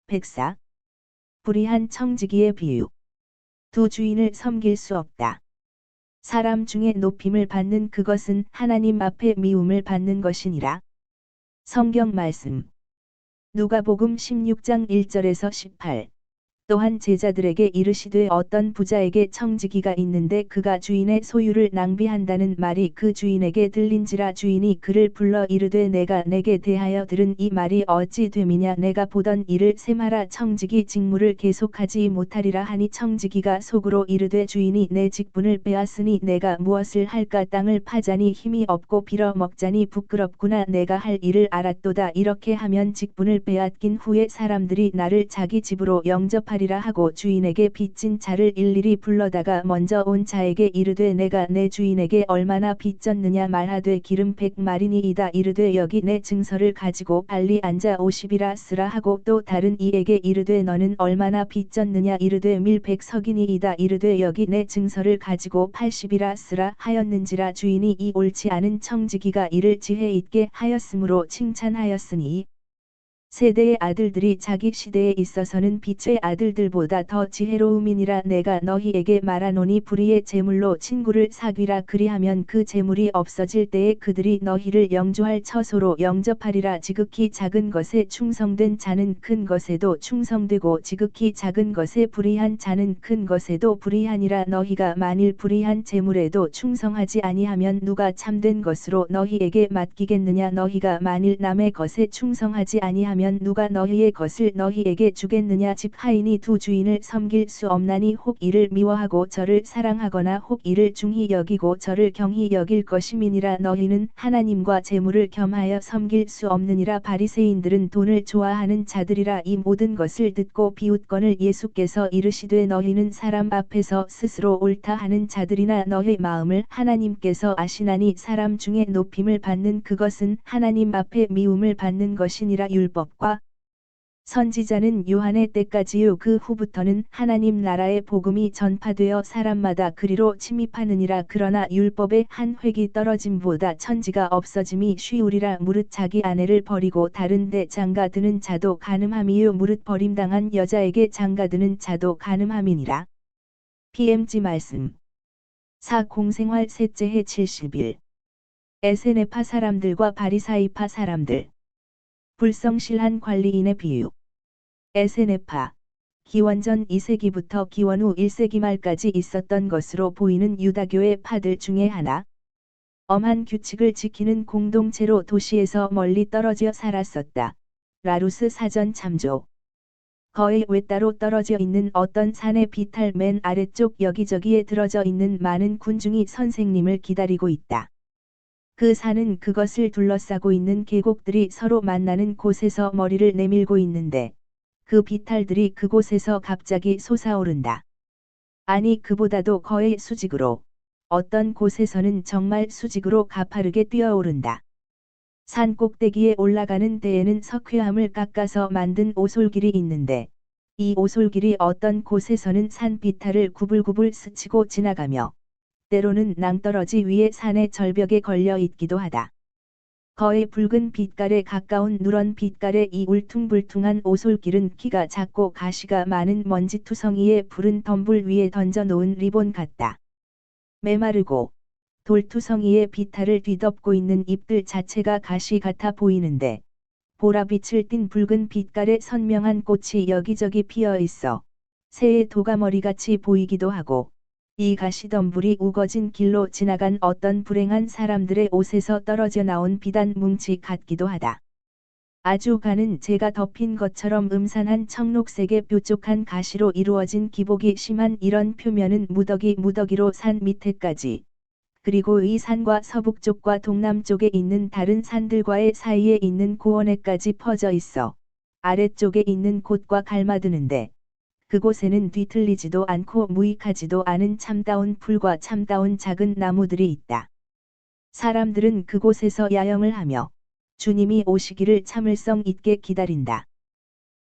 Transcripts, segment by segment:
백사. 불의한 청지기의 비유. 두 주인을 섬길 수 없다. 사람 중에 높임을 받는 그것은 하나님 앞에 미움을 받는 것이니라. 성경 말씀. 누가복음 16장 1절에서 18. 또한 제자들에게 이르시되 어떤 부자에게 청지기가 있는데 그가 주인의 소유를 낭비한다는 말이 그 주인에게 들린지라. 주인이 그를 불러 이르되 내가 내게 대하여 들은 이 말이 어찌 됨이냐. 내가 보던 일을 셈하라. 청지기 직무를 계속하지 못하리라 하니 청지기가 속으로 이르되 주인이 내 직분을 빼앗으니 내가 무엇을 할까. 땅을 파자니 힘이 없고 빌어먹자니 부끄럽구나. 내가 할 일을 알았도다. 이렇게 하면 직분을 빼앗긴 후에 사람들이 나를 자기 집으로 영접하리라 하고 주인에게 빚진 자를 일일이 불러다가 먼저 온 자에게 이르되 내가 내 주인에게 얼마나 빚졌느냐 말하되 기름 100마리니이다. 이르되 여기 내 증서를 가지고 빨리 앉아 50이라 쓰라 하고 또 다른 이에게 이르되 너는 얼마나 빚졌느냐. 이르되 밀 100석이니이다. 이르되 여기 내 증서를 가지고 80이라 쓰라 하였는지라. 주인이 이 옳지 않은 청지기가 이를 지혜 있게 하였으므로 칭찬하였으니 세대의 아들들이 자기 시대에 있어서는 빛의 아들들보다 더 지혜로움이니라. 내가 너희에게 말하노니 불의의 재물로 친구를 사귀라. 그리하면 그 재물이 없어질 때에 그들이 너희를 영주할 처소로 영접하리라. 지극히 작은 것에 충성된 자는 큰 것에도 충성되고 지극히 작은 것에 불의한 자는 큰 것에도 불의하니라. 너희가 만일 불의한 재물에도 충성하지 아니하면 누가 참된 것으로 너희에게 맡기겠느냐. 너희가 만일 남의 것에 충성하지 아니하면 누가 너희의 것을 너희에게 주겠느냐. 집 하인이 두 주인을 섬길 수 없나니 혹 이를 미워하고 저를 사랑하거나 혹 이를 중히 여기고 저를 경히 여길 것임이니라. 너희는 하나님과 재물을 겸하여 섬길 수 없느니라. 바리새인들은 돈을 좋아하는 자들이라. 이 모든 것을 듣고 비웃거늘 예수께서 이르시되 너희는 사람 앞에서 스스로 옳다 하는 자들이나 너희 마음을 하나님께서 아시나니 사람 중에 높임을 받는 그것은 하나님 앞에 미움을 받는 것이니라. 율법과 선지자는 요한의 때까지요 그 후부터는 하나님 나라의 복음이 전파되어 사람마다 그리로 침입하느니라. 그러나 율법의 한 획이 떨어짐보다 천지가 없어짐이 쉬우리라. 무릇 자기 아내를 버리고 다른 데 장가드는 자도 간음함이요 무릇 버림당한 여자에게 장가드는 자도 간음함이니라. PMG 말씀. 공생활 셋째 해 70일. 에세네파 사람들과 바리사이파 사람들. 불성실한 관리인의 비유. 에세네파. 기원전 2세기부터 기원 후 1세기 말까지 있었던 것으로 보이는 유다교의 파들 중에 하나. 엄한 규칙을 지키는 공동체로 도시에서 멀리 떨어져 살았었다. 라루스 사전 참조. 거의 외따로 떨어져 있는 어떤 산의 비탈 맨 아래쪽 여기저기에 들어져 있는 많은 군중이 선생님을 기다리고 있다. 그 산은 그것을 둘러싸고 있는 계곡들이 서로 만나는 곳에서 머리를 내밀고 있는데 그 비탈들이 그곳에서 갑자기 솟아오른다. 아니 그보다도 거의 수직으로, 어떤 곳에서는 정말 수직으로 가파르게 뛰어오른다. 산 꼭대기에 올라가는 데에는 석회암을 깎아서 만든 오솔길이 있는데 이 오솔길이 어떤 곳에서는 산 비탈을 구불구불 스치고 지나가며 때로는 낭떠러지 위에 산의 절벽에 걸려 있기도 하다. 거의 붉은 빛깔에 가까운 누런 빛깔의 이 울퉁불퉁한 오솔길은 키가 작고 가시가 많은 먼지투성이에 푸른 덤불 위에 던져 놓은 리본 같다. 메마르고 돌투성이의 비탈을 뒤덮고 있는 잎들 자체가 가시 같아 보이는데 보라빛을 띤 붉은 빛깔의 선명한 꽃이 여기저기 피어 있어 새의 도가머리같이 보이기도 하고 이 가시덤불이 우거진 길로 지나간 어떤 불행한 사람들의 옷에서 떨어져 나온 비단 뭉치 같기도 하다. 아주 가는 재가 덮인 것처럼 음산한 청록색의 뾰족한 가시로 이루어진 기복이 심한 이런 표면은 무더기로 산 밑에까지, 그리고 이 산과 서북쪽과 동남쪽에 있는 다른 산들과의 사이에 있는 고원에까지 퍼져 있어 아래쪽에 있는 곳과 갈마드는데 그곳에는 뒤틀리지도 않고 무익하지도 않은 참다운 풀과 참다운 작은 나무들이 있다. 사람들은 그곳에서 야영을 하며 주님이 오시기를 참을성 있게 기다린다.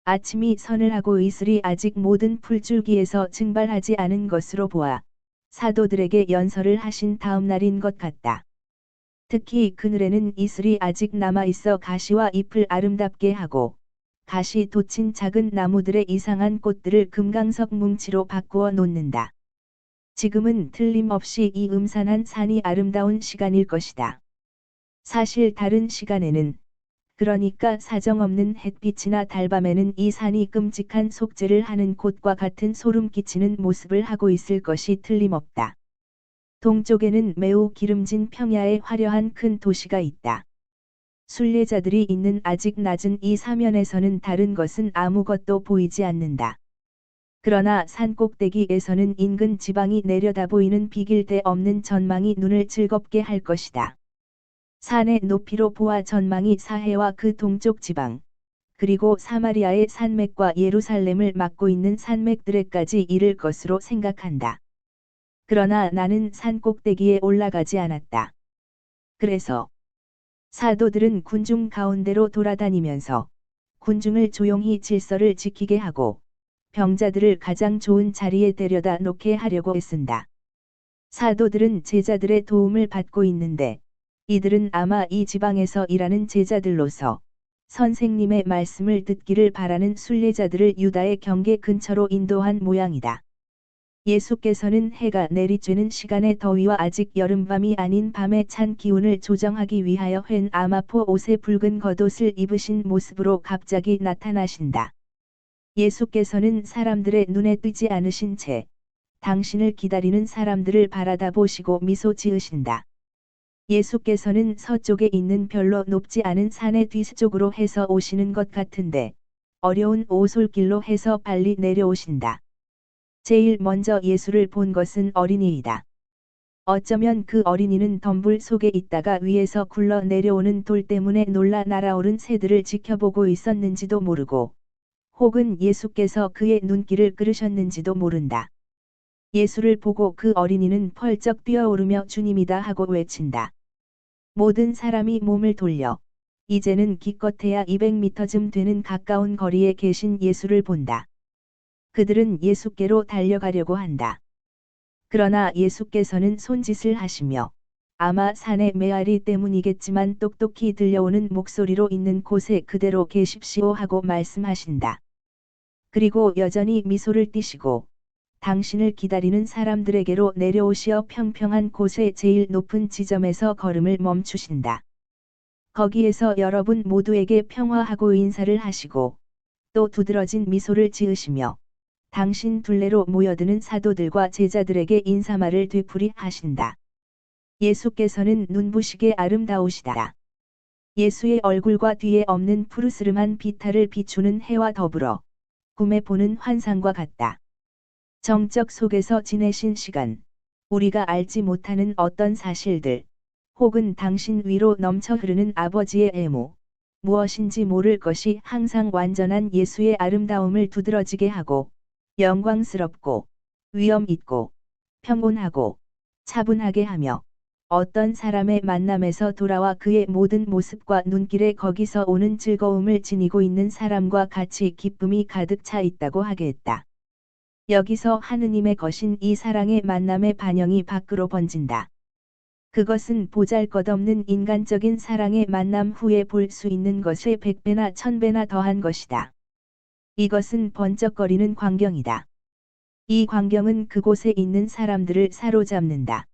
아침이 서늘하고 이슬이 아직 모든 풀줄기에서 증발하지 않은 것으로 보아 사도들에게 연설을 하신 다음 날인 것 같다. 특히 그늘에는 이슬이 아직 남아 있어 가시와 잎을 아름답게 하고 가시 돋친 작은 나무들의 이상한 꽃들을 금강석 뭉치로 바꾸어 놓는다. 지금은 틀림없이 이 음산한 산이 아름다운 시간일 것이다. 사실 다른 시간에는, 그러니까 사정없는 햇빛이나 달밤에는 이 산이 끔찍한 속죄를 하는 곳과 같은 소름 끼치는 모습을 하고 있을 것이 틀림없다. 동쪽에는 매우 기름진 평야의 화려한 큰 도시가 있다. 순례자들이 있는 아직 낮은 이 사면에서는 다른 것은 아무것도 보이지 않는다. 그러나 산 꼭대기에서는 인근 지방이 내려다 보이는 비길 데 없는 전망이 눈을 즐겁게 할 것이다. 산의 높이로 보아 전망이 사해와 그 동쪽 지방, 그리고 사마리아의 산맥과 예루살렘을 막고 있는 산맥들에까지 이를 것으로 생각한다. 그러나 나는 산 꼭대기에 올라가지 않았다. 그래서 사도들은 군중 가운데로 돌아다니면서 군중을 조용히 질서를 지키게 하고 병자들을 가장 좋은 자리에 데려다 놓게 하려고 애쓴다. 사도들은 제자들의 도움을 받고 있는데 이들은 아마 이 지방에서 일하는 제자들로서 선생님의 말씀을 듣기를 바라는 순례자들을 유다의 경계 근처로 인도한 모양이다. 예수께서는 해가 내리쬐는 시간의 더위와 아직 여름밤이 아닌 밤의 찬 기운을 조정하기 위하여 웬 아마포 옷에 붉은 겉옷을 입으신 모습으로 갑자기 나타나신다. 예수께서는 사람들의 눈에 띄지 않으신 채 당신을 기다리는 사람들을 바라다 보시고 미소 지으신다. 예수께서는 서쪽에 있는 별로 높지 않은 산의 뒤쪽으로 해서 오시는 것 같은데 어려운 오솔길로 해서 빨리 내려오신다. 제일 먼저 예수를 본 것은 어린이이다. 어쩌면 그 어린이는 덤불 속에 있다가 위에서 굴러 내려오는 돌 때문에 놀라 날아오른 새들을 지켜보고 있었는지도 모르고 혹은 예수께서 그의 눈길을 끌으셨는지도 모른다. 예수를 보고 그 어린이는 펄쩍 뛰어오르며 주님이다 하고 외친다. 모든 사람이 몸을 돌려 이제는 기껏해야 200m쯤 되는 가까운 거리에 계신 예수를 본다. 그들은 예수께로 달려가려고 한다. 그러나 예수께서는 손짓을 하시며 아마 산의 메아리 때문이겠지만 똑똑히 들려오는 목소리로 있는 곳에 그대로 계십시오 하고 말씀하신다. 그리고 여전히 미소를 띠시고 당신을 기다리는 사람들에게로 내려오시어 평평한 곳의 제일 높은 지점에서 걸음을 멈추신다. 거기에서 여러분 모두에게 평화하고 인사를 하시고 또 두드러진 미소를 지으시며 당신 둘레로 모여드는 사도들과 제자들에게 인사말을 되풀이 하신다. 예수께서는 눈부시게 아름다우시다. 예수의 얼굴과 뒤에 없는 푸르스름한 비탈을 비추는 해와 더불어 꿈에 보는 환상과 같다. 정적 속에서 지내신 시간, 우리가 알지 못하는 어떤 사실들, 혹은 당신 위로 넘쳐 흐르는 아버지의 애모, 무엇인지 모를 것이 항상 완전한 예수의 아름다움을 두드러지게 하고, 영광스럽고, 위엄 있고, 평온하고, 차분하게 하며, 어떤 사람의 만남에서 돌아와 그의 모든 모습과 눈길에 거기서 오는 즐거움을 지니고 있는 사람과 같이 기쁨이 가득 차 있다고 하게 했다. 여기서 하느님의 거신 이 사랑의 만남의 반영이 밖으로 번진다. 그것은 보잘것없는 인간적인 사랑의 만남 후에 볼 수 있는 것의 100배나 1000배나 더한 것이다. 이것은 번쩍거리는 광경이다. 이 광경은 그곳에 있는 사람들을 사로잡는다.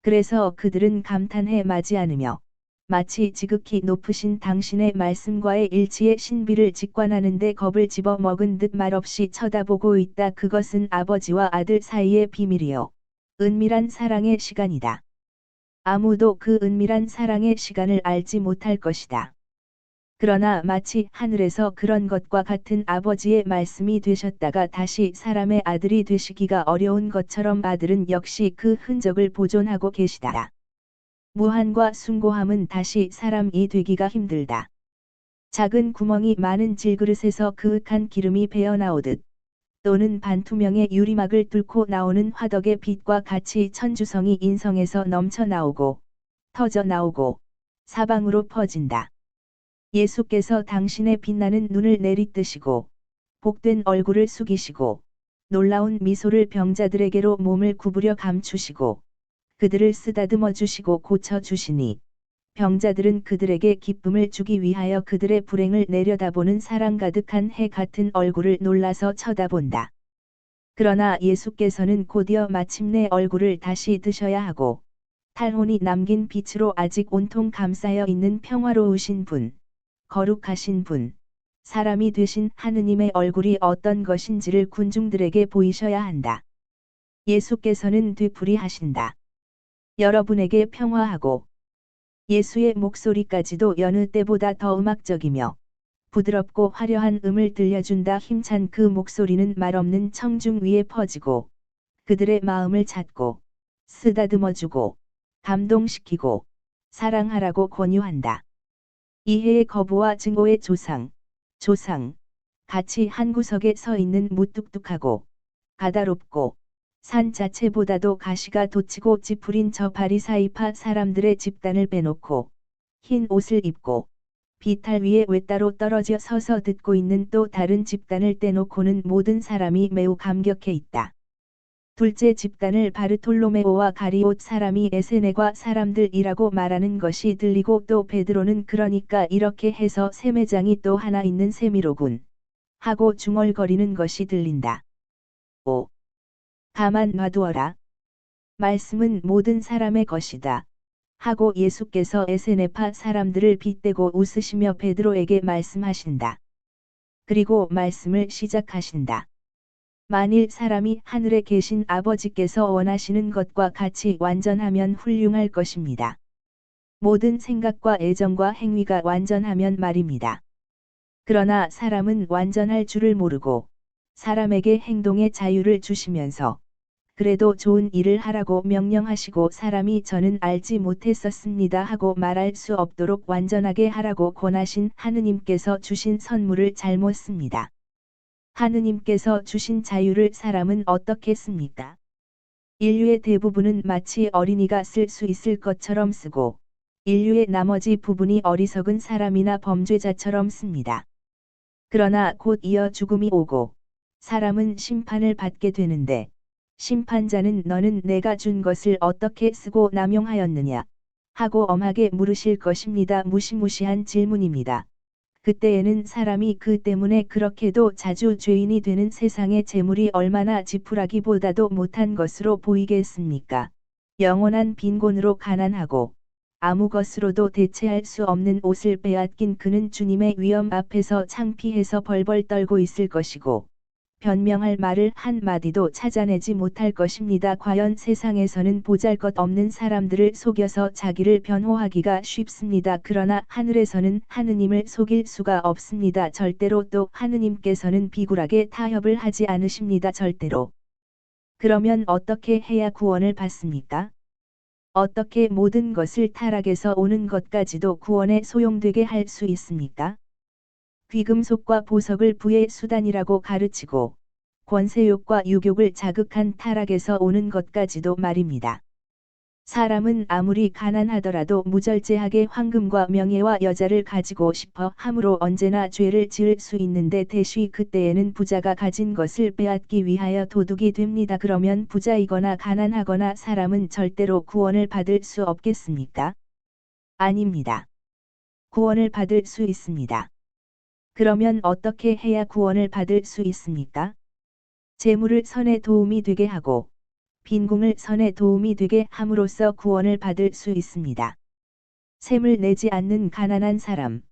그래서 그들은 감탄해 마지 않으며 마치 지극히 높으신 당신의 말씀과의 일치의 신비를 직관하는데 겁을 집어 먹은 듯 말없이 쳐다보고 있다. 그것은 아버지와 아들 사이의 비밀이요. 은밀한 사랑의 시간이다. 아무도 그 은밀한 사랑의 시간을 알지 못할 것이다. 그러나 마치 하늘에서 그런 것과 같은 아버지의 말씀이 되셨다가 다시 사람의 아들이 되시기가 어려운 것처럼 아들은 역시 그 흔적을 보존하고 계시다. 무한과 숭고함은 다시 사람이 되기가 힘들다. 작은 구멍이 많은 질그릇에서 그윽한 기름이 배어나오듯 또는 반투명의 유리막을 뚫고 나오는 화덕의 빛과 같이 천주성이 인성에서 넘쳐 나오고 터져 나오고 사방으로 퍼진다. 예수께서 당신의 빛나는 눈을 내리뜨시고 복된 얼굴을 숙이시고 놀라운 미소를 병자들에게로 몸을 구부려 감추시고 그들을 쓰다듬어 주시고 고쳐 주시니 병자들은 그들에게 기쁨을 주기 위하여 그들의 불행을 내려다보는 사랑 가득한 해 같은 얼굴을 놀라서 쳐다본다. 그러나 예수께서는 곧이어 마침내 얼굴을 다시 드셔야 하고 탈혼이 남긴 빛으로 아직 온통 감싸여 있는 평화로우신 분, 거룩하신 분, 사람이 되신 하느님의 얼굴이 어떤 것인지를 군중들에게 보이셔야 한다. 예수께서는 되풀이하신다. 여러분에게 평화하고 예수의 목소리까지도 여느 때보다 더 음악적이며 부드럽고 화려한 음을 들려준다. 힘찬 그 목소리는 말없는 청중 위에 퍼지고 그들의 마음을 찾고 쓰다듬어주고 감동시키고 사랑하라고 권유한다. 이해의 거부와 증오의 조상, 같이 한 구석에 서 있는 무뚝뚝하고 가다롭고 산 자체보다도 가시가 돋치고 찌푸린 저 바리사이파 사람들의 집단을 빼놓고 흰 옷을 입고 비탈 위에 외따로 떨어져 서서 듣고 있는 또 다른 집단을 떼놓고는 모든 사람이 매우 감격해 있다. 둘째 집단을 바르톨로메오와 가리옷 사람이 에세네과 사람들이라고 말하는 것이 들리고 또 베드로는 그러니까 이렇게 해서 세매장이 또 하나 있는 셈이로군 하고 중얼거리는 것이 들린다. 5. 가만 놔두어라. 말씀은 모든 사람의 것이다. 하고 예수께서 에세네파 사람들을 빗대고 웃으시며 베드로에게 말씀하신다. 그리고 말씀을 시작하신다. 만일 사람이 하늘에 계신 아버지께서 원하시는 것과 같이 완전하면 훌륭할 것입니다. 모든 생각과 애정과 행위가 완전하면 말입니다. 그러나 사람은 완전할 줄을 모르고 사람에게 행동의 자유를 주시면서 그래도 좋은 일을 하라고 명령하시고 사람이 저는 알지 못했었습니다 하고 말할 수 없도록 완전하게 하라고 권하신 하느님께서 주신 선물을 잘못 씁니다. 하느님께서 주신 자유를 사람은 어떻게 씁니까? 인류의 대부분은 마치 어린이가 쓸 수 있을 것처럼 쓰고 인류의 나머지 부분이 어리석은 사람이나 범죄자처럼 씁니다. 그러나 곧 이어 죽음이 오고 사람은 심판을 받게 되는데 심판자는 너는 내가 준 것을 어떻게 쓰고 남용하였느냐 하고 엄하게 물으실 것입니다. 무시무시한 질문입니다. 그때에는 사람이 그 때문에 그렇게도 자주 죄인이 되는 세상의 재물이 얼마나 지푸라기보다도 못한 것으로 보이겠습니까? 영원한 빈곤으로 가난하고 아무 것으로도 대체할 수 없는 옷을 빼앗긴 그는 주님의 위엄 앞에서 창피해서 벌벌 떨고 있을 것이고 변명할 말을 한 마디도 찾아내지 못할 것입니다. 과연 세상에서는 보잘것없는 사람들을 속여서 자기를 변호하기가 쉽습니다. 그러나 하늘에서는 하느님을 속일 수가 없습니다. 절대로. 또 하느님께서는 비굴하게 타협을 하지 않으십니다. 절대로. 그러면 어떻게 해야 구원을 받습니까? 어떻게 모든 것을 타락에서 오는 것까지도 구원에 소용되게 할 수 있습니까? 귀금속과 보석을 부의 수단이라고 가르치고 권세욕과 유욕을 자극한 타락에서 오는 것까지도 말입니다. 사람은 아무리 가난하더라도 무절제하게 황금과 명예와 여자를 가지고 싶어 함으로 언제나 죄를 지을 수 있는데 대쉬 그때에는 부자가 가진 것을 빼앗기 위하여 도둑이 됩니다. 그러면 부자이거나 가난하거나 사람은 절대로 구원을 받을 수 없겠습니까? 아닙니다. 구원을 받을 수 있습니다. 그러면 어떻게 해야 구원을 받을 수 있습니까? 재물을 선에 도움이 되게 하고 빈궁을 선에 도움이 되게 함으로써 구원을 받을 수 있습니다. 셈을 내지 않는 가난한 사람,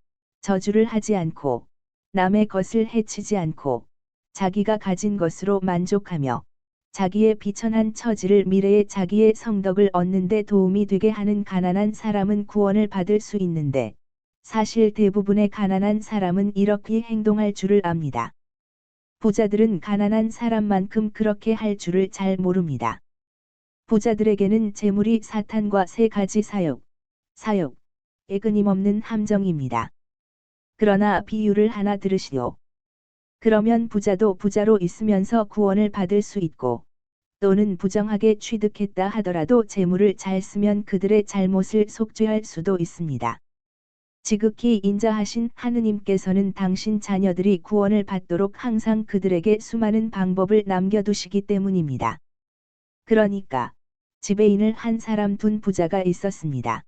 저주를 하지 않고 남의 것을 해치지 않고 자기가 가진 것으로 만족하며 자기의 비천한 처지를 미래에 자기의 성덕을 얻는 데 도움이 되게 하는 가난한 사람은 구원을 받을 수 있는데 사실 대부분의 가난한 사람은 이렇게 행동할 줄을 압니다. 부자들은 가난한 사람만큼 그렇게 할 줄을 잘 모릅니다. 부자들에게는 재물이 사탄과 세 가지 사욕의 끊임없는 함정입니다. 그러나 비유를 하나 들으시오. 그러면 부자도 부자로 있으면서 구원을 받을 수 있고 또는 부정하게 취득했다 하더라도 재물을 잘 쓰면 그들의 잘못을 속죄할 수도 있습니다. 지극히 인자하신 하느님께서는 당신 자녀들이 구원을 받도록 항상 그들에게 수많은 방법을 남겨두시기 때문입니다. 그러니까 지배인을 한 사람 둔 부자가 있었습니다.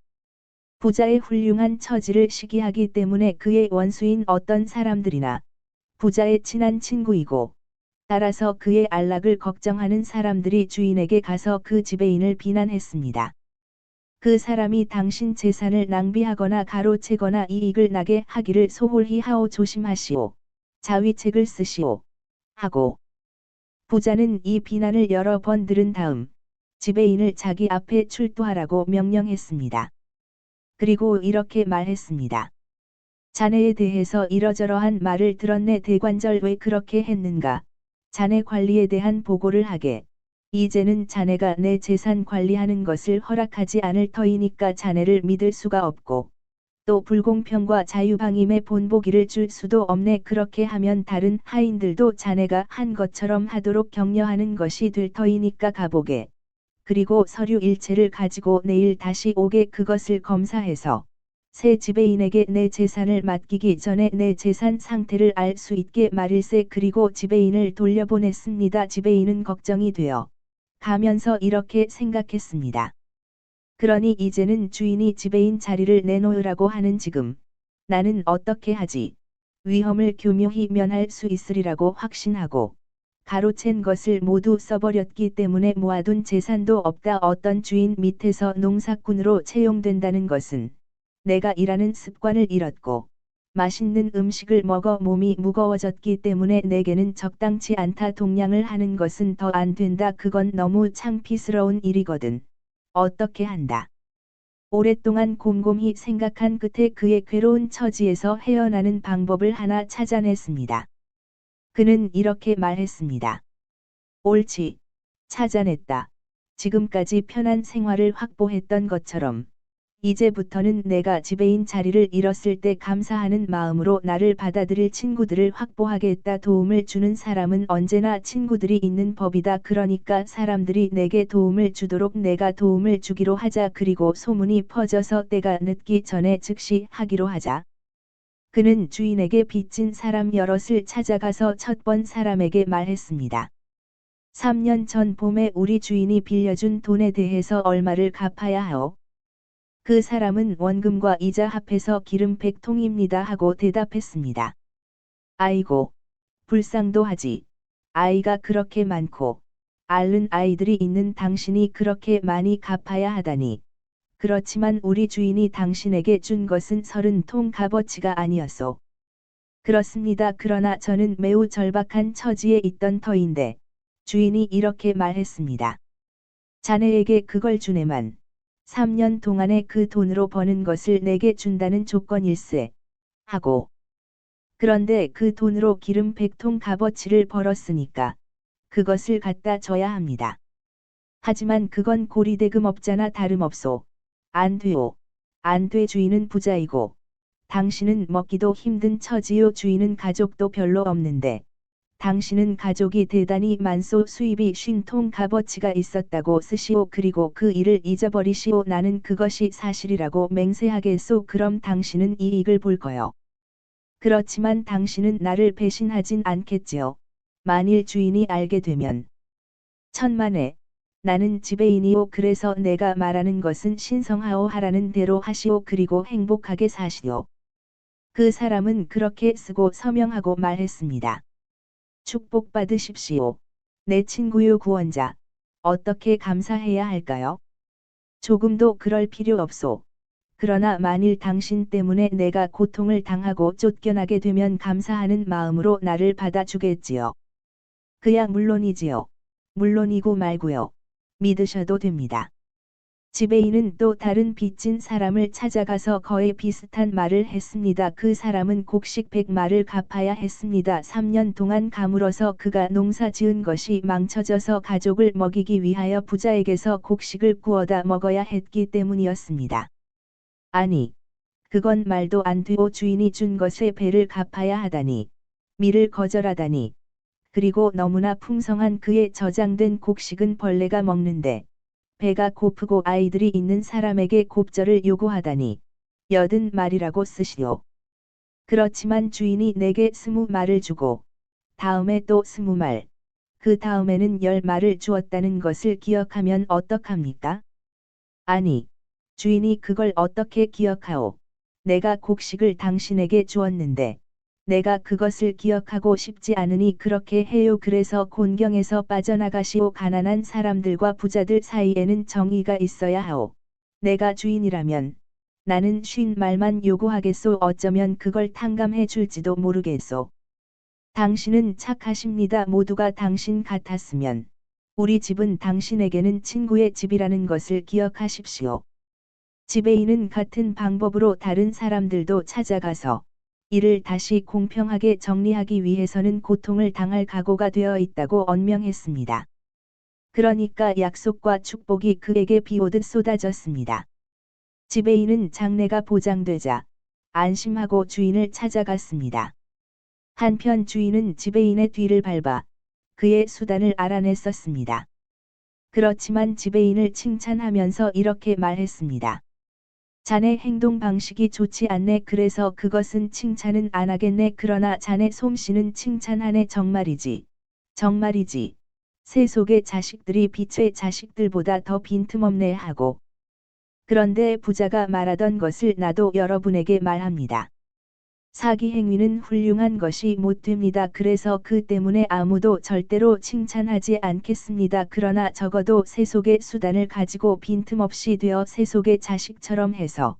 부자의 훌륭한 처지를 시기하기 때문에 그의 원수인 어떤 사람들이나 부자의 친한 친구이고 따라서 그의 안락을 걱정하는 사람들이 주인에게 가서 그 지배인을 비난했습니다. 그 사람이 당신 재산을 낭비하거나 가로채거나 이익을 나게 하기를 소홀히 하오 조심하시오. 자위책을 쓰시오. 하고 부자는 이 비난을 여러 번 들은 다음 지배인을 자기 앞에 출두하라고 명령했습니다. 그리고 이렇게 말했습니다. 자네에 대해서 이러저러한 말을 들었네. 대관절 왜 그렇게 했는가? 자네 관리에 대한 보고를 하게. 이제는 자네가 내 재산 관리하는 것을 허락하지 않을 터이니까 자네를 믿을 수가 없고 또 불공평과 자유방임에 본보기를 줄 수도 없네. 그렇게 하면 다른 하인들도 자네가 한 것처럼 하도록 격려하는 것이 될 터이니까 가보게. 그리고 서류 일체를 가지고 내일 다시 오게. 그것을 검사해서 새 지배인에게 내 재산을 맡기기 전에 내 재산 상태를 알 수 있게 말일세. 그리고 지배인을 돌려보냈습니다. 지배인은 걱정이 되어 가면서 이렇게 생각했습니다. 그러니 이제는 주인이 지배인 자리를 내놓으라고 하는 지금 나는 어떻게 하지? 위험을 교묘히 면할 수 있으리라고 확신하고 가로챈 것을 모두 써버렸기 때문에 모아둔 재산도 없다. 어떤 주인 밑에서 농사꾼으로 채용된다는 것은 내가 일하는 습관을 잃었고 맛있는 음식을 먹어 몸이 무거워졌기 때문에 내게는 적당치 않다. 동냥을 하는 것은 더 안 된다. 그건 너무 창피스러운 일이거든. 어떻게 한다. 오랫동안 곰곰이 생각한 끝에 그의 괴로운 처지에서 헤어나는 방법을 하나 찾아냈습니다. 그는 이렇게 말했습니다. 옳지. 찾아냈다. 지금까지 편한 생활을 확보했던 것처럼 이제부터는 내가 지배인 자리를 잃었을 때 감사하는 마음으로 나를 받아들일 친구들을 확보하겠다. 도움을 주는 사람은 언제나 친구들이 있는 법이다. 그러니까 사람들이 내게 도움을 주도록 내가 도움을 주기로 하자. 그리고 소문이 퍼져서 때가 늦기 전에 즉시 하기로 하자. 그는 주인에게 빚진 사람 여럿을 찾아가서 첫 번 사람에게 말했습니다. 3년 전 봄에 우리 주인이 빌려준 돈에 대해서 얼마를 갚아야 하오? 그 사람은 원금과 이자 합해서 기름 100통입니다 하고 대답했습니다. 아이고, 불쌍도 하지. 아이가 그렇게 많고 앓는 아이들이 있는 당신이 그렇게 많이 갚아야 하다니. 그렇지만 우리 주인이 당신에게 준 것은 30통 값어치가 아니었소. 그렇습니다. 그러나 저는 매우 절박한 처지에 있던 터인데 주인이 이렇게 말했습니다. 자네에게 그걸 주네만 3년 동안에 그 돈으로 버는 것을 내게 준다는 조건일세. 하고 그런데 그 돈으로 기름 100통 값어치를 벌었으니까 그것을 갖다 줘야 합니다. 하지만 그건 고리대금 업자나 다름없소. 안 돼요. 안 돼. 주인은 부자이고 당신은 먹기도 힘든 처지요. 주인은 가족도 별로 없는데 당신은 가족이 대단히 많소. 수입이 50통 값어치가 있었다고 쓰시오. 그리고 그 일을 잊어버리시오. 나는 그것이 사실이라고 맹세하겠소. 그럼 당신은 이익을 볼 거요. 그렇지만 당신은 나를 배신하진 않겠지요. 만일 주인이 알게 되면 천만에 나는 지배인이오. 그래서 내가 말하는 것은 신성하오. 하라는 대로 하시오. 그리고 행복하게 사시오. 그 사람은 그렇게 쓰고 서명하고 말했습니다. 축복받으십시오. 내 친구요 구원자. 어떻게 감사해야 할까요? 조금도 그럴 필요 없소. 그러나 만일 당신 때문에 내가 고통을 당하고 쫓겨나게 되면 감사하는 마음으로 나를 받아주겠지요. 그야 물론이지요. 물론이고 말고요. 믿으셔도 됩니다. 지배인은 또 다른 빚진 사람을 찾아가서 거의 비슷한 말을 했습니다. 그 사람은 곡식 100마를 갚아야 했습니다. 3년 동안 가물어서 그가 농사 지은 것이 망쳐져서 가족을 먹이기 위하여 부자에게서 곡식을 구워다 먹어야 했기 때문이었습니다. 아니, 그건 말도 안 되오. 주인이 준 것의 배를 갚아야 하다니, 미를 거절하다니, 그리고 너무나 풍성한 그의 저장된 곡식은 벌레가 먹는데, 배가 고프고 아이들이 있는 사람에게 곱절을 요구하다니 80마리라고 쓰시오. 그렇지만 주인이 내게 20마를 주고 다음에 또 20말, 그 다음에는 10마를 주었다는 것을 기억하면 어떡합니까? 아니, 주인이 그걸 어떻게 기억하오? 내가 곡식을 당신에게 주었는데 내가 그것을 기억하고 싶지 않으니 그렇게 해요. 그래서 곤경에서 빠져나가시오. 가난한 사람들과 부자들 사이에는 정의가 있어야 하오. 내가 주인이라면 나는 쉰 말만 요구하겠소. 어쩌면 그걸 탕감해 줄지도 모르겠소. 당신은 착하십니다. 모두가 당신 같았으면 우리 집은 당신에게는 친구의 집이라는 것을 기억하십시오. 지배인은 같은 방법으로 다른 사람들도 찾아가서 이를 다시 공평하게 정리하기 위해서는 고통을 당할 각오가 되어 있다고 언명했습니다. 그러니까 약속과 축복이 그에게 비오듯 쏟아졌습니다. 지배인은 장래가 보장되자 안심하고 주인을 찾아갔습니다. 한편 주인은 지배인의 뒤를 밟아 그의 수단을 알아냈었습니다. 그렇지만 지배인을 칭찬하면서 이렇게 말했습니다. 자네 행동 방식이 좋지 않네. 그래서 그것은 칭찬은 안 하겠네. 그러나 자네 솜씨는 칭찬하네. 정말이지. 정말이지. 새 속의 자식들이 빛의 자식들보다 더 빈틈없네 하고. 그런데 부자가 말하던 것을 나도 여러분에게 말합니다. 사기 행위는 훌륭한 것이 못 됩니다. 그래서 그 때문에 아무도 절대로 칭찬하지 않겠습니다. 그러나 적어도 세속의 수단을 가지고 빈틈없이 되어 세속의 자식처럼 해서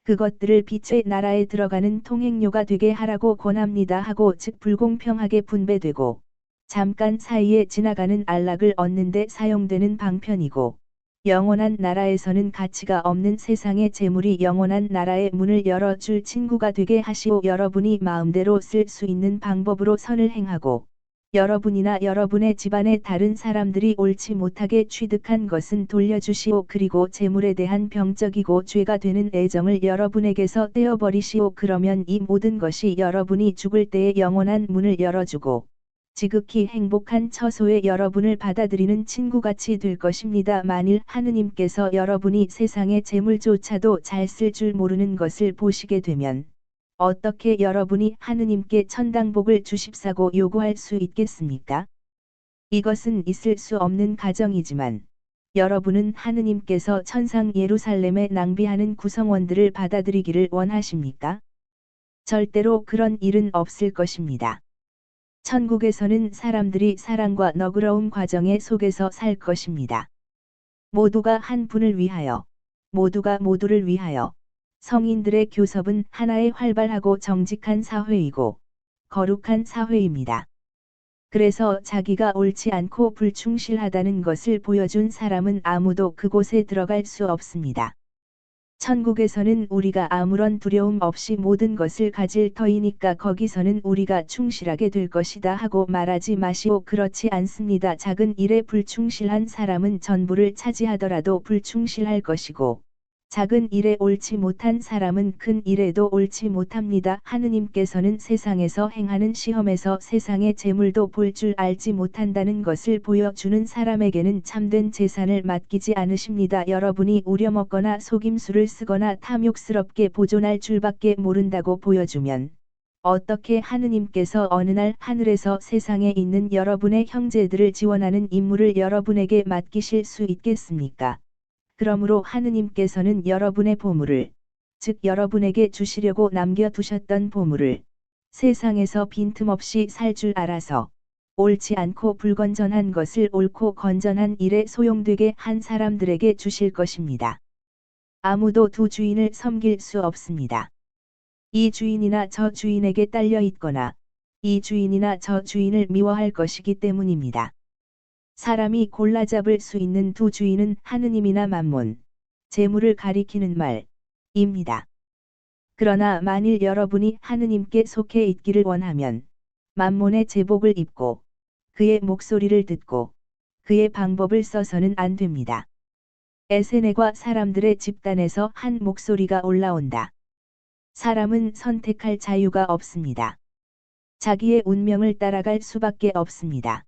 그것들을 빛의 나라에 들어가는 통행료가 되게 하라고 권합니다. 하고 즉 불공평하게 분배되고 잠깐 사이에 지나가는 안락을 얻는데 사용되는 방편이고 영원한 나라에서는 가치가 없는 세상의 재물이 영원한 나라의 문을 열어줄 친구가 되게 하시오. 여러분이 마음대로 쓸 수 있는 방법으로 선을 행하고 여러분이나 여러분의 집안의 다른 사람들이 옳지 못하게 취득한 것은 돌려주시오. 그리고 재물에 대한 병적이고 죄가 되는 애정을 여러분에게서 떼어버리시오. 그러면 이 모든 것이 여러분이 죽을 때에 영원한 문을 열어주고 지극히 행복한 처소에 여러분을 받아들이는 친구같이 될 것입니다. 만일 하느님께서 여러분이 세상의 재물조차도 잘 쓸 줄 모르는 것을 보시게 되면 어떻게 여러분이 하느님께 천당복을 주십사고 요구할 수 있겠습니까? 이것은 있을 수 없는 가정이지만 여러분은 하느님께서 천상 예루살렘에 낭비하는 구성원들을 받아들이기를 원하십니까? 절대로 그런 일은 없을 것입니다. 천국에서는 사람들이 사랑과 너그러움 과정의 속에서 살 것입니다. 모두가 한 분을 위하여, 모두가 모두를 위하여. 성인들의 교섭은 하나의 활발하고 정직한 사회이고 거룩한 사회입니다. 그래서 자기가 옳지 않고 불충실하다는 것을 보여준 사람은 아무도 그곳에 들어갈 수 없습니다. 천국에서는 우리가 아무런 두려움 없이 모든 것을 가질 터이니까 거기서는 우리가 충실하게 될 것이다 하고 말하지 마시오. 그렇지 않습니다. 작은 일에 불충실한 사람은 전부를 차지하더라도 불충실할 것이고 작은 일에 옳지 못한 사람은 큰 일에도 옳지 못합니다. 하느님께서는 세상에서 행하는 시험에서 세상의 재물도 볼 줄 알지 못한다는 것을 보여주는 사람에게는 참된 재산을 맡기지 않으십니다. 여러분이 우려먹거나 속임수를 쓰거나 탐욕스럽게 보존할 줄밖에 모른다고 보여주면 어떻게 하느님께서 어느 날 하늘에서 세상에 있는 여러분의 형제들을 지원하는 임무를 여러분에게 맡기실 수 있겠습니까? 그러므로 하느님께서는 여러분의 보물을, 즉 여러분에게 주시려고 남겨두셨던 보물을 세상에서 빈틈없이 살 줄 알아서 옳지 않고 불건전한 것을 옳고 건전한 일에 소용되게 한 사람들에게 주실 것입니다. 아무도 두 주인을 섬길 수 없습니다. 이 주인이나 저 주인에게 딸려 있거나 이 주인이나 저 주인을 미워할 것이기 때문입니다. 사람이 골라 잡을 수 있는 두 주인은 하느님이나 맘몬, 재물을 가리키는 말입니다. 그러나 만일 여러분이 하느님께 속해 있기를 원하면 맘몬의 제복을 입고 그의 목소리를 듣고 그의 방법을 써서는 안 됩니다. 에세네과 사람들의 집단에서 한 목소리가 올라온다. 사람은 선택할 자유가 없습니다. 자기의 운명을 따라갈 수밖에 없습니다.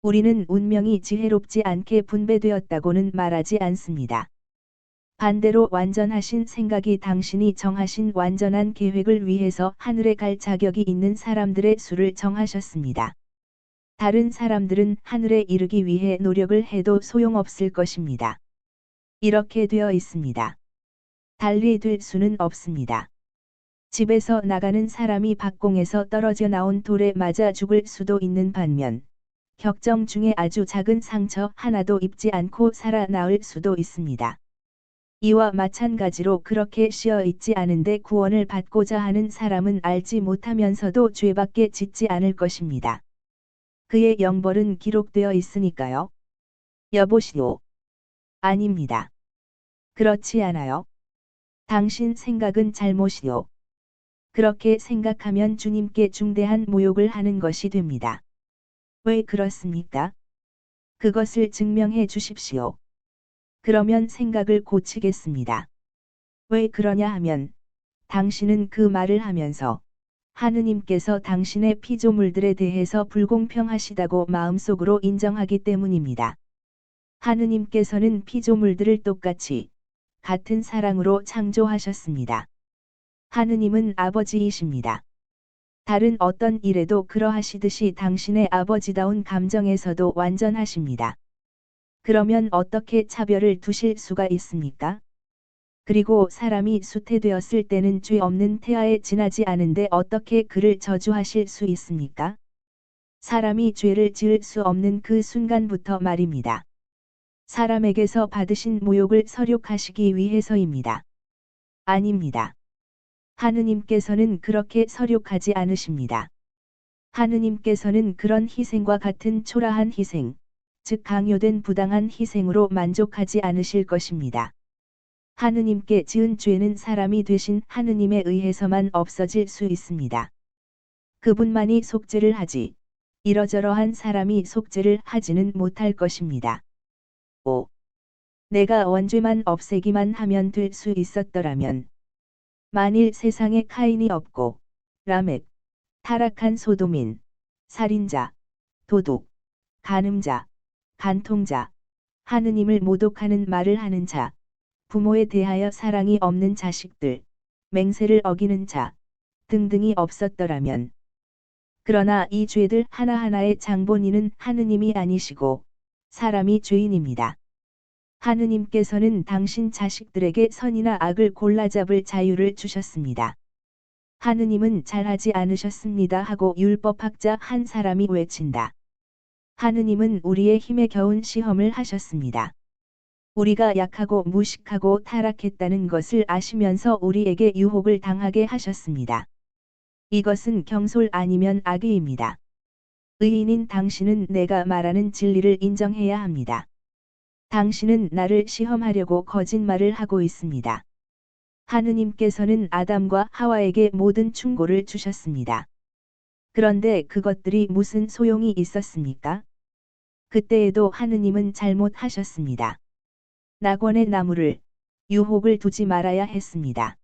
우리는 운명이 지혜롭지 않게 분배되었다고는 말하지 않습니다. 반대로 완전하신 생각이 당신이 정하신 완전한 계획을 위해서 하늘에 갈 자격이 있는 사람들의 수를 정하셨습니다. 다른 사람들은 하늘에 이르기 위해 노력을 해도 소용없을 것입니다. 이렇게 되어 있습니다. 달리 될 수는 없습니다. 집에서 나가는 사람이 박공에서 떨어져 나온 돌에 맞아 죽을 수도 있는 반면, 격정 중에 아주 작은 상처 하나도 입지 않고 살아나을 수도 있습니다. 이와 마찬가지로 그렇게 쉬어 있지 않은데 구원을 받고자 하는 사람은 알지 못하면서도 죄밖에 짓지 않을 것입니다. 그의 영벌은 기록되어 있으니까요. 여보시오. 아닙니다. 그렇지 않아요. 당신 생각은 잘못이요. 그렇게 생각하면 주님께 중대한 모욕을 하는 것이 됩니다. 왜 그렇습니까? 그것을 증명해 주십시오. 그러면 생각을 고치겠습니다. 왜 그러냐 하면, 당신은 그 말을 하면서 하느님께서 당신의 피조물들에 대해서 불공평하시다고 마음속으로 인정하기 때문입니다. 하느님께서는 피조물들을 똑같이 같은 사랑으로 창조하셨습니다. 하느님은 아버지이십니다. 다른 어떤 일에도 그러하시듯이 당신의 아버지다운 감정에서도 완전하십니다. 그러면 어떻게 차별을 두실 수가 있습니까? 그리고 사람이 쇠퇴되었을 때는 죄 없는 태아에 지나지 않은데 어떻게 그를 저주하실 수 있습니까? 사람이 죄를 지을 수 없는 그 순간부터 말입니다. 사람에게서 받으신 모욕을 서륙하시기 위해서입니다. 아닙니다. 하느님께서는 그렇게 서륙하지 않으십니다. 하느님께서는 그런 희생과 같은 초라한 희생, 즉 강요된 부당한 희생으로 만족하지 않으실 것입니다. 하느님께 지은 죄는 사람이 되신 하느님에 의해서만 없어질 수 있습니다. 그분만이 속죄를 하지, 이러저러한 사람이 속죄를 하지는 못할 것입니다. 5. 내가 원죄만 없애기만 하면 될 수 있었더라면, 만일 세상에 카인이 없고, 라멕, 타락한 소돔인, 살인자, 도둑, 간음자, 간통자, 하느님을 모독하는 말을 하는 자, 부모에 대하여 사랑이 없는 자식들, 맹세를 어기는 자, 등등이 없었더라면. 그러나 이 죄들 하나하나의 장본인은 하느님이 아니시고, 사람이 죄인입니다. 하느님께서는 당신 자식들에게 선이나 악을 골라잡을 자유를 주셨습니다. 하느님은 잘하지 않으셨습니다 하고 율법학자 한 사람이 외친다. 하느님은 우리의 힘에 겨운 시험을 하셨습니다. 우리가 약하고 무식하고 타락했다는 것을 아시면서 우리에게 유혹을 당하게 하셨습니다. 이것은 경솔 아니면 악의입니다. 의인인 당신은 내가 말하는 진리를 인정해야 합니다. 당신은 나를 시험하려고 거짓말을 하고 있습니다. 하느님께서는 아담과 하와에게 모든 충고를 주셨습니다. 그런데 그것들이 무슨 소용이 있었습니까? 그때에도 하느님은 잘못하셨습니다. 낙원의 나무를, 유혹을 두지 말아야 했습니다.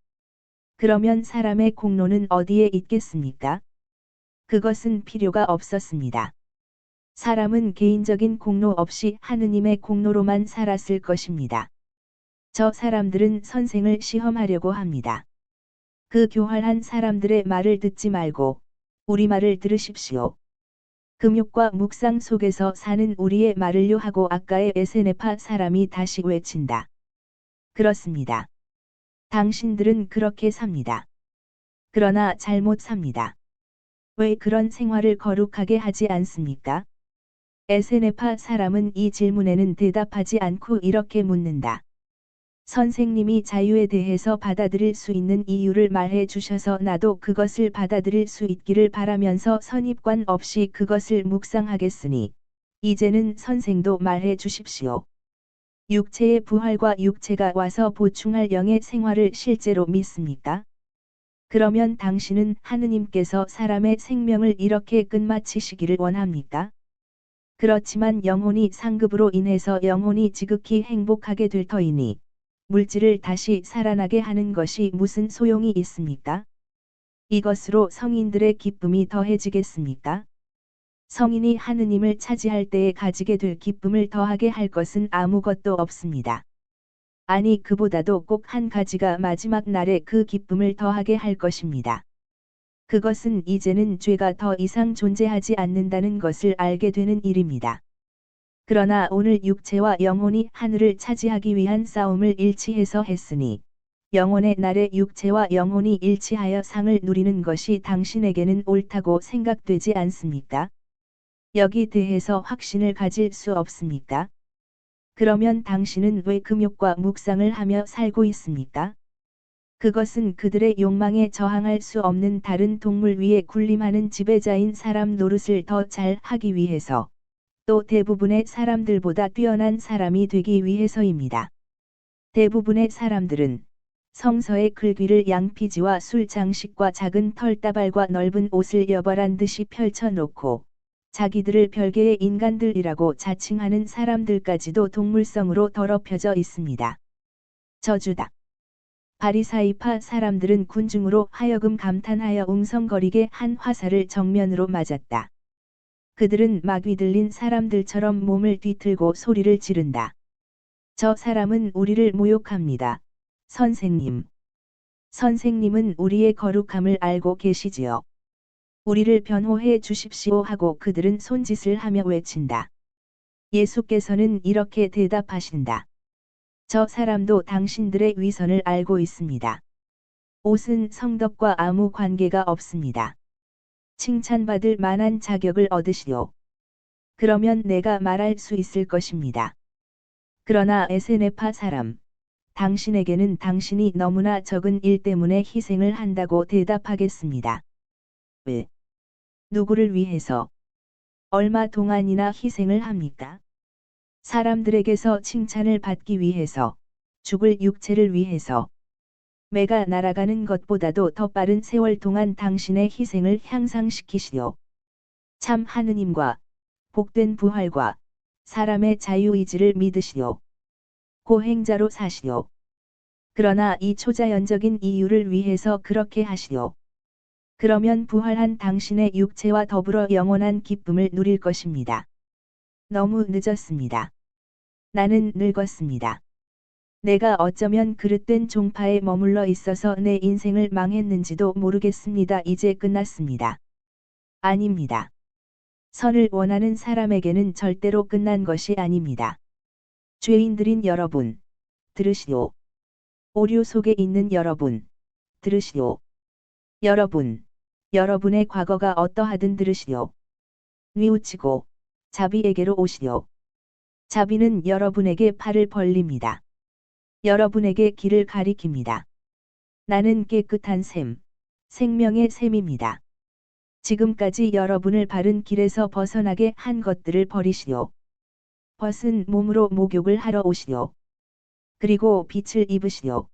그러면 사람의 공로는 어디에 있겠습니까? 그것은 필요가 없었습니다. 사람은 개인적인 공로 없이 하느님의 공로로만 살았을 것입니다. 저 사람들은 선생을 시험하려고 합니다. 그 교활한 사람들의 말을 듣지 말고 우리 말을 들으십시오. 금욕과 묵상 속에서 사는 우리의 말을요 하고 아까의 에세네파 사람이 다시 외친다. 그렇습니다. 당신들은 그렇게 삽니다. 그러나 잘못 삽니다. 왜 그런 생활을 거룩하게 하지 않습니까? 에세네파 사람은 이 질문에는 대답하지 않고 이렇게 묻는다. 선생님이 자유에 대해서 받아들일 수 있는 이유를 말해 주셔서 나도 그것을 받아들일 수 있기를 바라면서 선입관 없이 그것을 묵상하겠으니, 이제는 선생도 말해 주십시오. 육체의 부활과 육체가 와서 보충할 영의 생활을 실제로 믿습니까? 그러면 당신은 하느님께서 사람의 생명을 이렇게 끝마치시기를 원합니까? 그렇지만 영혼이 상급으로 인해서 영혼이 지극히 행복하게 될 터이니, 물질을 다시 살아나게 하는 것이 무슨 소용이 있습니까? 이것으로 성인들의 기쁨이 더해지겠습니까? 성인이 하느님을 차지할 때에 가지게 될 기쁨을 더하게 할 것은 아무것도 없습니다. 아니 그보다도 꼭 한 가지가 마지막 날에 그 기쁨을 더하게 할 것입니다. 그것은 이제는 죄가 더 이상 존재하지 않는다는 것을 알게 되는 일입니다. 그러나 오늘 육체와 영혼이 하늘을 차지하기 위한 싸움을 일치해서 했으니, 영혼의 날에 육체와 영혼이 일치하여 상을 누리는 것이 당신에게는 옳다고 생각되지 않습니까? 여기 대해서 확신을 가질 수 없습니까? 그러면 당신은 왜 금욕과 묵상을 하며 살고 있습니까? 그것은 그들의 욕망에 저항할 수 없는 다른 동물 위에 군림하는 지배자인 사람 노릇을 더 잘 하기 위해서, 또 대부분의 사람들보다 뛰어난 사람이 되기 위해서입니다. 대부분의 사람들은 성서의 글귀를 양피지와 술 장식과 작은 털다발과 넓은 옷을 여벌한 듯이 펼쳐놓고 자기들을 별개의 인간들이라고 자칭하는 사람들까지도 동물성으로 더럽혀져 있습니다. 저주다. 바리사이파 사람들은 군중으로 하여금 감탄하여 웅성거리게 한 화살을 정면으로 맞았다. 그들은 마귀 들린 사람들처럼 몸을 뒤틀고 소리를 지른다. 저 사람은 우리를 모욕합니다. 선생님. 선생님은 우리의 거룩함을 알고 계시지요. 우리를 변호해 주십시오 하고 그들은 손짓을 하며 외친다. 예수께서는 이렇게 대답하신다. 저 사람도 당신들의 위선을 알고 있습니다. 옷은 성덕과 아무 관계가 없습니다. 칭찬받을 만한 자격을 얻으시오. 그러면 내가 말할 수 있을 것입니다. 그러나 에세네파 사람, 당신에게는 당신이 너무나 적은 일 때문에 희생을 한다고 대답하겠습니다. 왜? 누구를 위해서? 얼마 동안이나 희생을 합니까? 사람들에게서 칭찬을 받기 위해서, 죽을 육체를 위해서. 매가 날아가는 것보다도 더 빠른 세월 동안 당신의 희생을 향상시키시오. 참 하느님과 복된 부활과 사람의 자유의지를 믿으시오. 고행자로 사시오. 그러나 이 초자연적인 이유를 위해서 그렇게 하시오. 그러면 부활한 당신의 육체와 더불어 영원한 기쁨을 누릴 것입니다. 너무 늦었습니다. 나는 늙었습니다. 내가 어쩌면 그릇된 종파에 머물러 있어서 내 인생을 망했는지도 모르겠습니다. 이제 끝났습니다. 아닙니다. 선을 원하는 사람에게는 절대로 끝난 것이 아닙니다. 죄인들인 여러분, 들으시오. 오류 속에 있는 여러분, 들으시오. 여러분의 과거가 어떠하든 들으시오. 뉘우치고 자비에게로 오시오. 자비는 여러분에게 팔을 벌립니다. 여러분에게 길을 가리킵니다. 나는 깨끗한 샘, 생명의 샘입니다. 지금까지 여러분을 바른 길에서 벗어나게 한 것들을 버리시오. 벗은 몸으로 목욕을 하러 오시오. 그리고 빛을 입으시오.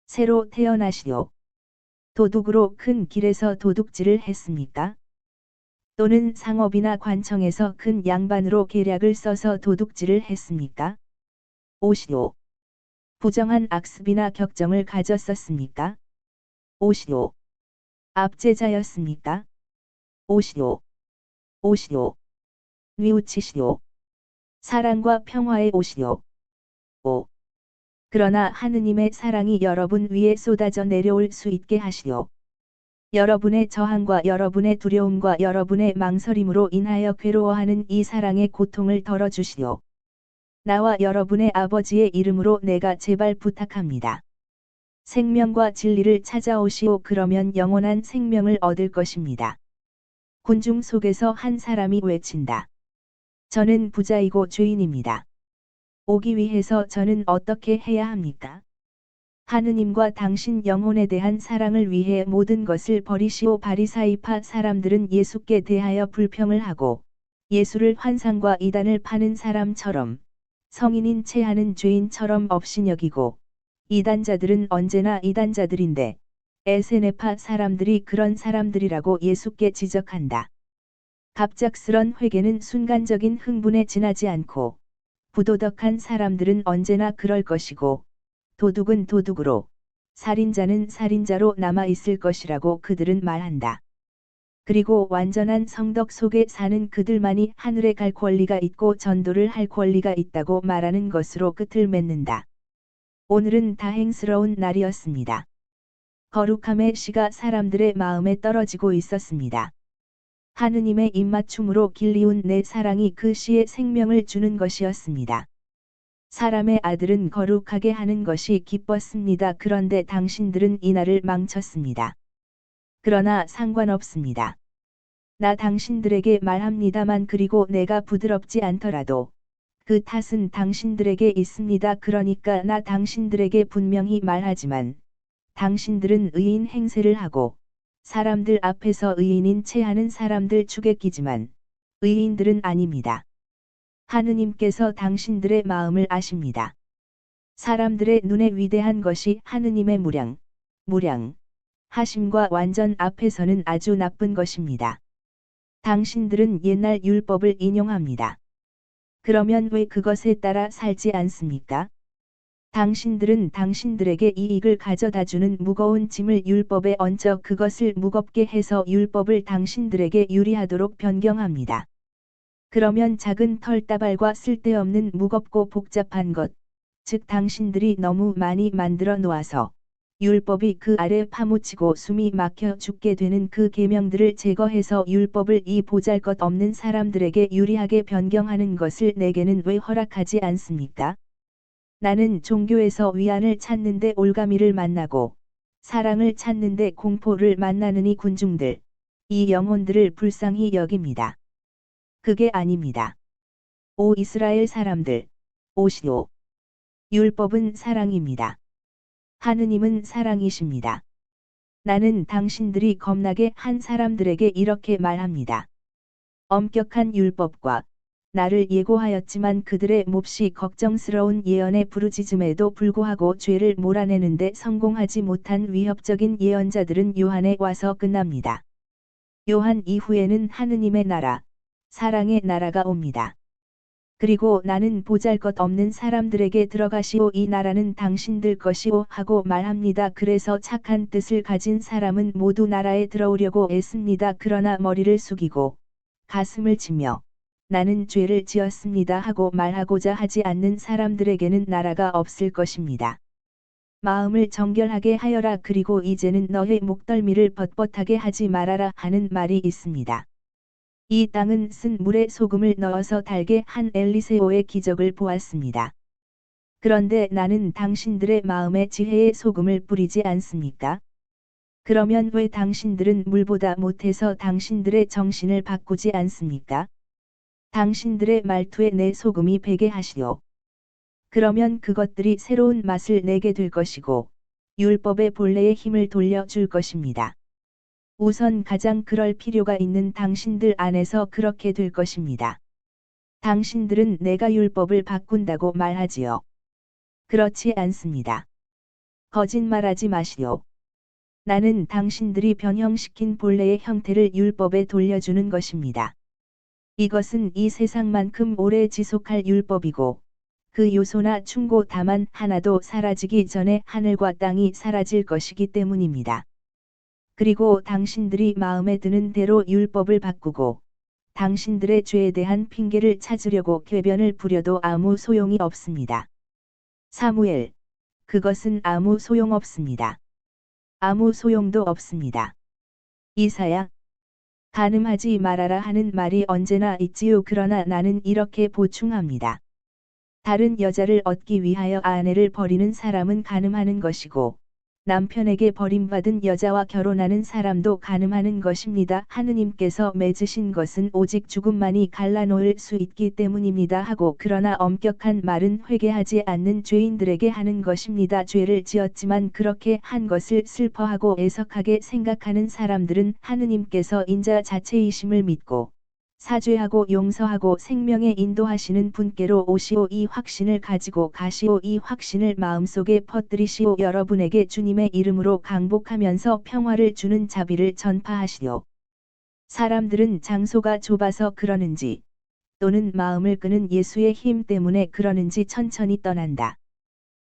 새로 태어나시오. 도둑으로 큰 길에서 도둑질을 했습니까? 또는 상업이나 관청에서 큰 양반으로 계략을 써서 도둑질을 했습니까? 오시오. 부정한 악습이나 격정을 가졌었습니까? 오시오. 압제자였습니까? 오시오. 뉘우치시오. 사랑과 평화에 오시오. 그러나 하느님의 사랑이 여러분 위에 쏟아져 내려올 수 있게 하시오. 여러분의 저항과 여러분의 두려움과 여러분의 망설임으로 인하여 괴로워하는 이 사랑의 고통을 덜어주시오. 나와 여러분의 아버지의 이름으로 내가 제발 부탁합니다. 생명과 진리를 찾아오시오. 그러면 영원한 생명을 얻을 것입니다. 군중 속에서 한 사람이 외친다. 저는 부자이고 죄인입니다. 오기 위해서 저는 어떻게 해야 합니까? 하느님과 당신 영혼에 대한 사랑을 위해 모든 것을 버리시오. 바리사이파 사람들은 예수께 대하여 불평을 하고 예수를 환상과 이단을 파는 사람처럼 성인인 채 하는 죄인처럼 업신여기고 이단자들은 언제나 이단자들인데 에세네파 사람들이 그런 사람들이라고 예수께 지적한다. 갑작스런 회개는 순간적인 흥분에 지나지 않고 부도덕한 사람들은 언제나 그럴 것이고 도둑은 도둑으로 살인자는 살인자로 남아 있을 것이라고 그들은 말한다. 그리고 완전한 성덕 속에 사는 그들만이 하늘에 갈 권리가 있고 전도를 할 권리가 있다고 말하는 것으로 끝을 맺는다. 오늘은 다행스러운 날이었습니다. 거룩함의 씨가 사람들의 마음에 떨어지고 있었습니다. 하느님의 입맞춤으로 길리운 내 사랑이 그 씨에 생명을 주는 것이었습니다. 사람의 아들은 거룩하게 하는 것이 기뻤습니다. 그런데 당신들은 이 날을 망쳤습니다. 그러나 상관없습니다. 나 당신들에게 말합니다만 그리고 내가 부드럽지 않더라도 그 탓은 당신들에게 있습니다. 그러니까 나 당신들에게 분명히 말하지만 당신들은 의인 행세를 하고 사람들 앞에서 의인인 채 하는 사람들 축에 끼지만 의인들은 아닙니다. 하느님께서 당신들의 마음을 아십니다. 사람들의 눈에 위대한 것이 하느님의 무량, 하심과 완전 앞에서는 아주 나쁜 것입니다. 당신들은 옛날 율법을 인용합니다. 그러면 왜 그것에 따라 살지 않습니까? 당신들은 당신들에게 이익을 가져다주는 무거운 짐을 율법에 얹어 그것을 무겁게 해서 율법을 당신들에게 유리하도록 변경합니다. 그러면 작은 털다발과 쓸데없는 무겁고 복잡한 것, 즉 당신들이 너무 많이 만들어 놓아서 율법이 그 아래 파묻히고 숨이 막혀 죽게 되는 그 계명들을 제거해서 율법을 이 보잘것없는 사람들에게 유리하게 변경하는 것을 내게는 왜 허락하지 않습니까? 나는 종교에서 위안을 찾는데 올가미를 만나고 사랑을 찾는데 공포를 만나느니 군중들, 이 영혼들을 불쌍히 여깁니다. 그게 아닙니다. 오 이스라엘 사람들, 오시오. 율법은 사랑입니다. 하느님은 사랑이십니다. 나는 당신들이 겁나게 한 사람들에게 이렇게 말합니다. 엄격한 율법과 나를 예고하였지만 그들의 몹시 걱정스러운 예언의 부르짖음에도 불구하고 죄를 몰아내는데 성공하지 못한 위협적인 예언자들은 요한에 와서 끝납니다. 요한 이후에는 하느님의 나라, 사랑의 나라가 옵니다. 그리고 나는 보잘것없는 사람들에게 들어가시오 이 나라는 당신들 것이오 하고 말합니다. 그래서 착한 뜻을 가진 사람은 모두 나라에 들어오려고 애씁니다. 그러나 머리를 숙이고 가슴을 치며 나는 죄를 지었습니다 하고 말하고자 하지 않는 사람들에게는 나라가 없을 것입니다. 마음을 정결하게 하여라 그리고 이제는 너의 목덜미를 뻣뻣하게 하지 말아라 하는 말이 있습니다. 이 땅은 쓴 물에 소금을 넣어서 달게 한 엘리세오의 기적을 보았습니다. 그런데 나는 당신들의 마음에 지혜의 소금을 뿌리지 않습니까? 그러면 왜 당신들은 물보다 못해서 당신들의 정신을 바꾸지 않습니까? 당신들의 말투에 내 소금이 배게 하시오. 그러면 그것들이 새로운 맛을 내게 될 것이고 율법의 본래의 힘을 돌려줄 것입니다. 우선 가장 그럴 필요가 있는 당신들 안에서 그렇게 될 것입니다. 당신들은 내가 율법을 바꾼다고 말하지요. 그렇지 않습니다. 거짓말하지 마시오. 나는 당신들이 변형시킨 본래의 형태를 율법에 돌려주는 것입니다. 이것은 이 세상만큼 오래 지속할 율법이고 그 요소나 충고 다만 하나도 사라지기 전에 하늘과 땅이 사라질 것이기 때문입니다. 그리고 당신들이 마음에 드는 대로 율법을 바꾸고 당신들의 죄에 대한 핑계를 찾으려고 궤변을 부려도 아무 소용이 없습니다. 사무엘, 그것은 아무 소용 없습니다. 아무 소용도 없습니다. 이사야, 간음하지 말아라 하는 말이 언제나 있지요. 그러나 나는 이렇게 보충합니다. 다른 여자를 얻기 위하여 아내를 버리는 사람은 간음하는 것이고 남편에게 버림받은 여자와 결혼하는 사람도 간음하는 것입니다. 하느님께서 맺으신 것은 오직 죽음만이 갈라놓을 수 있기 때문입니다 하고 그러나 엄격한 말은 회개하지 않는 죄인들에게 하는 것입니다. 죄를 지었지만 그렇게 한 것을 슬퍼하고 애석하게 생각하는 사람들은 하느님께서 인자 자체이심을 믿고 사죄하고 용서하고 생명에 인도하시는 분께로 오시오 이 확신을 가지고 가시오 이 확신을 마음속에 퍼뜨리시오 여러분에게 주님의 이름으로 강복하면서 평화를 주는 자비를 전파하시오. 사람들은 장소가 좁아서 그러는지 또는 마음을 끄는 예수의 힘 때문에 그러는지 천천히 떠난다.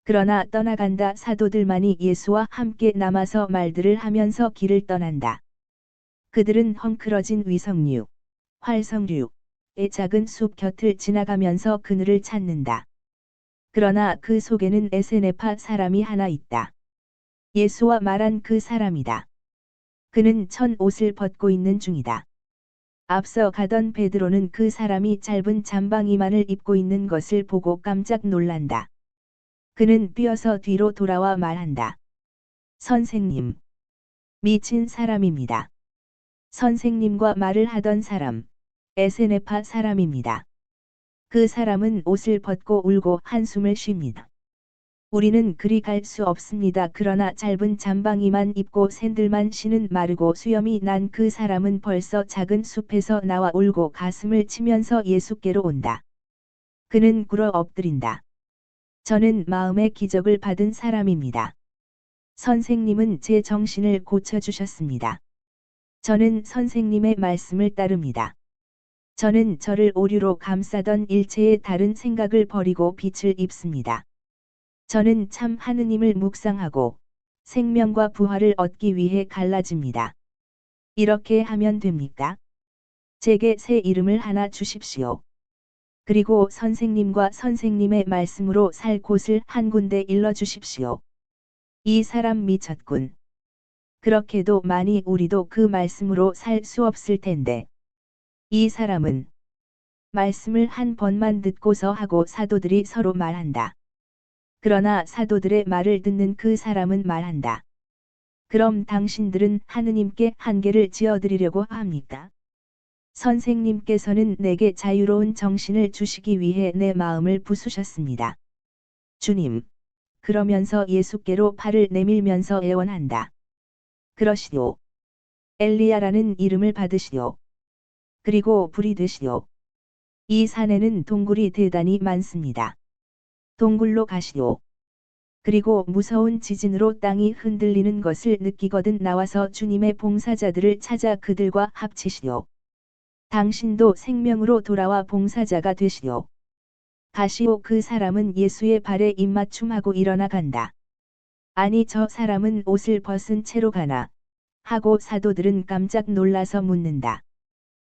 그러나 떠나간다 사도들만이 예수와 함께 남아서 말들을 하면서 길을 떠난다. 그들은 헝클어진 위성류, 활성류의 작은 숲 곁을 지나가면서 그늘을 찾는다. 그러나 그 속에는 에세네파 사람이 하나 있다. 예수와 말한 그 사람이다. 그는 천 옷을 벗고 있는 중이다. 앞서 가던 베드로는 그 사람이 짧은 잠방이만을 입고 있는 것을 보고 깜짝 놀란다. 그는 뛰어서 뒤로 돌아와 말한다. 선생님. 미친 사람입니다. 선생님과 말을 하던 사람, 에세네파 사람입니다. 그 사람은 옷을 벗고 울고 한숨을 쉽니다. 우리는 그리 갈 수 없습니다. 그러나 짧은 잠방이만 입고 샌들만 신은 마르고 수염이 난 그 사람은 벌써 작은 숲에서 나와 울고 가슴을 치면서 예수께로 온다. 그는 굴어 엎드린다. 저는 마음의 기적을 받은 사람입니다. 선생님은 제 정신을 고쳐주셨습니다. 저는 선생님의 말씀을 따릅니다. 저는 저를 오류로 감싸던 일체의 다른 생각을 버리고 빛을 입습니다. 저는 참 하느님을 묵상하고 생명과 부활을 얻기 위해 갈라집니다. 이렇게 하면 됩니까? 제게 새 이름을 하나 주십시오. 그리고 선생님과 선생님의 말씀으로 살 곳을 한 군데 일러 주십시오. 이 사람 미쳤군. 그렇게도 많이 우리도 그 말씀으로 살 수 없을 텐데. 이 사람은 말씀을 한 번만 듣고서 하고 사도들이 서로 말한다. 그러나 사도들의 말을 듣는 그 사람은 말한다. 그럼 당신들은 하느님께 한계를 지어드리려고 합니까? 선생님께서는 내게 자유로운 정신을 주시기 위해 내 마음을 부수셨습니다. 주님. 그러면서 예수께로 팔을 내밀면서 애원한다. 그러시오. 엘리야라는 이름을 받으시오. 그리고 불이 되시오. 이 산에는 동굴이 대단히 많습니다. 동굴로 가시오. 그리고 무서운 지진으로 땅이 흔들리는 것을 느끼거든 나와서 주님의 봉사자들을 찾아 그들과 합치시오. 당신도 생명으로 돌아와 봉사자가 되시오. 가시오. 그 사람은 예수의 발에 입맞춤하고 일어나 간다. 아니 저 사람은 옷을 벗은 채로 가나? 하고 사도들은 깜짝 놀라서 묻는다.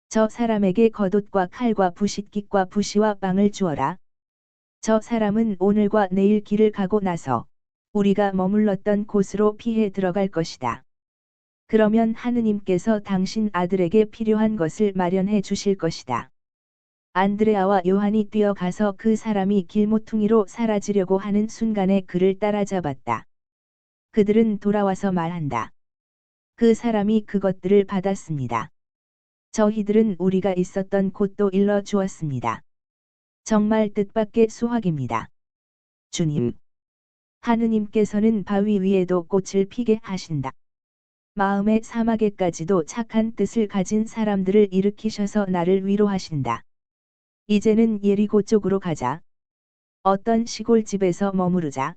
저 사람에게 겉옷과 칼과 부싯깃과 부시와 빵을 주어라. 저 사람은 오늘과 내일 길을 가고 나서 우리가 머물렀던 곳으로 피해 들어갈 것이다. 그러면 하느님께서 당신 아들에게 필요한 것을 마련해 주실 것이다. 안드레아와 요한이 뛰어가서 그 사람이 길모퉁이로 사라지려고 하는 순간에 그를 따라잡았다. 그들은 돌아와서 말한다. 그 사람이 그것들을 받았습니다. 저희들은 우리가 있었던 곳도 일러 주었습니다. 정말 뜻밖의 수확입니다. 주님. 하느님께서는 바위 위에도 꽃을 피게 하신다. 마음의 사막에까지도 착한 뜻을 가진 사람들을 일으키셔서 나를 위로하신다. 이제는 예리고 쪽으로 가자. 어떤 시골집에서 머무르자.